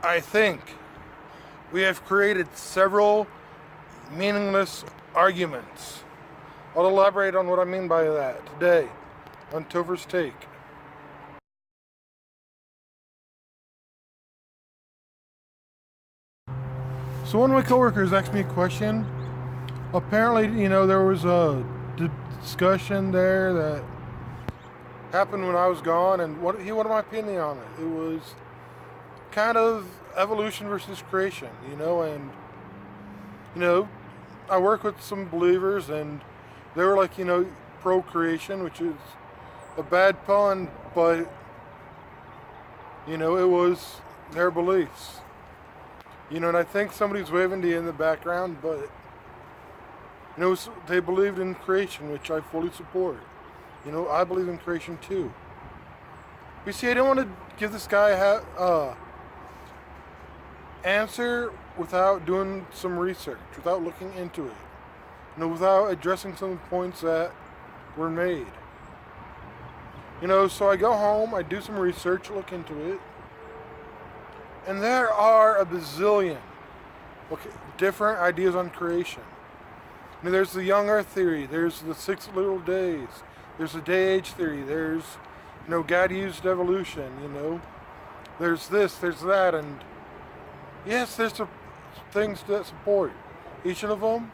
I think we have created several meaningless arguments. I'll elaborate on what I mean by that today on Tofer's Take. So one of my coworkers asked me a question. Apparently, there was a discussion there that happened when I was gone, and he wanted my opinion on it. It was kind of evolution versus creation, and I work with some believers, and they were like, pro-creation, which is a bad pun, but it was their beliefs. And I think somebody's waving to you in the background, but they believed in creation, which I fully support. I believe in creation too. You see, I don't want to give this guy answer without doing some research, without looking into it, without addressing some points that were made. So I go home, I do some research, look into it, and there are a bazillion different ideas on creation. There's the young earth theory, there's the 6 literal days, there's the day age theory, there's, God used evolution, there's this, there's that, and yes, there's some things that support each of them.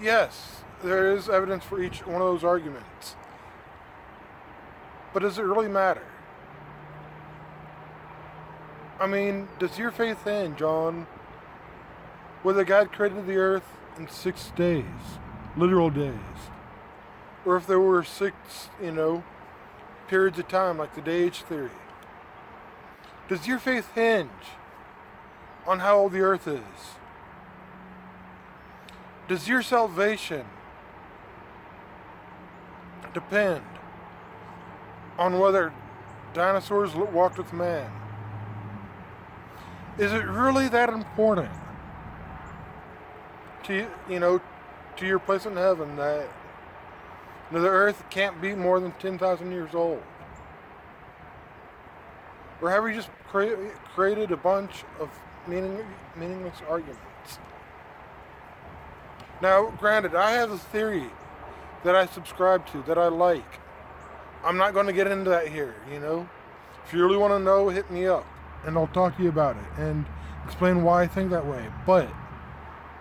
Yes, there is evidence for each one of those arguments. But does it really matter? Does your faith hinge on whether God created the earth in 6 days, literal days, or if there were 6, periods of time, like the day age theory? Does your faith hinge on how old the earth is? Does your salvation depend on whether dinosaurs walked with man? Is it really that important to your place in heaven that the earth can't be more than 10,000 years old? Or have we just created a bunch of meaningless arguments? Now, granted, I have a theory that I subscribe to, that I like. I'm not going to get into that here, If you really want to know, hit me up, and I'll talk to you about it and explain why I think that way. But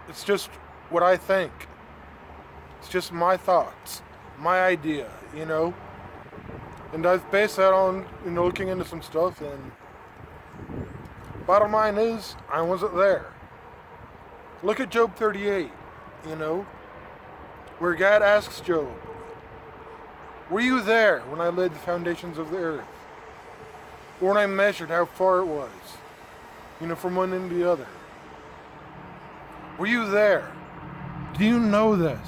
it's just what I think. It's just my thoughts, my idea, And I've based that on, looking into some stuff, and bottom line is, I wasn't there. Look at Job 38, where God asks Job, were you there when I laid the foundations of the earth? Or when I measured how far it was, from one end to the other? Were you there? Do you know this?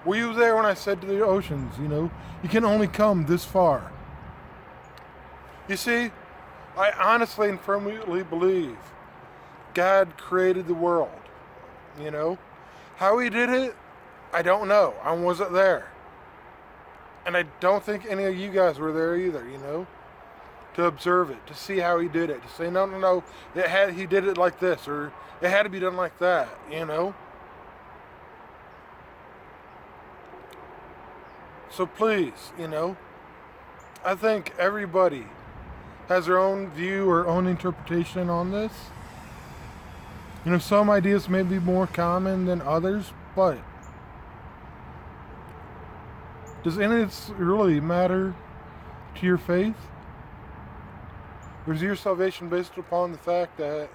Were you there when I said to the oceans, you can only come this far? You see, I honestly and firmly believe God created the world. How he did it, I don't know. I wasn't there. And I don't think any of you guys were there either, to observe it, to see how he did it, to say, no, he did it like this, or it had to be done like that, So please, I think everybody has their own view or own interpretation on this. Some ideas may be more common than others, but does any of this really matter to your faith? Or is your salvation based upon the fact that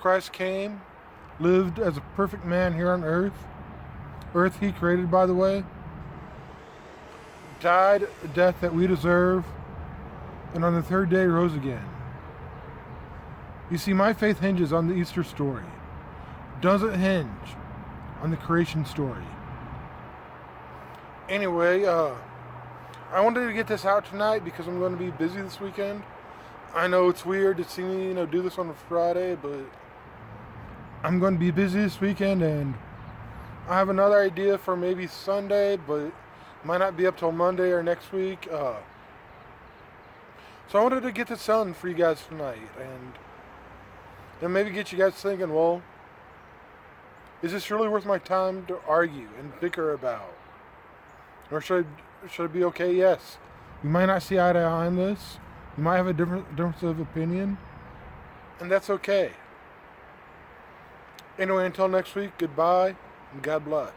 Christ came, lived as a perfect man here on earth he created, by the way, died a death that we deserve, and on the 3rd day rose again? You see, my faith hinges on the Easter story. Doesn't hinge on the creation story. Anyway, I wanted to get this out tonight because I'm going to be busy this weekend. I know it's weird to see me, do this on a Friday, but I'm going to be busy this weekend, and I have another idea for maybe Sunday, but it might not be up till Monday or next week. So I wanted to get this done for you guys tonight, and maybe get you guys thinking, well, is this really worth my time to argue and bicker about? Or should it be okay? Yes. We might not see eye to eye on this. We might have a difference of opinion. And that's okay. Anyway, until next week, goodbye and God bless.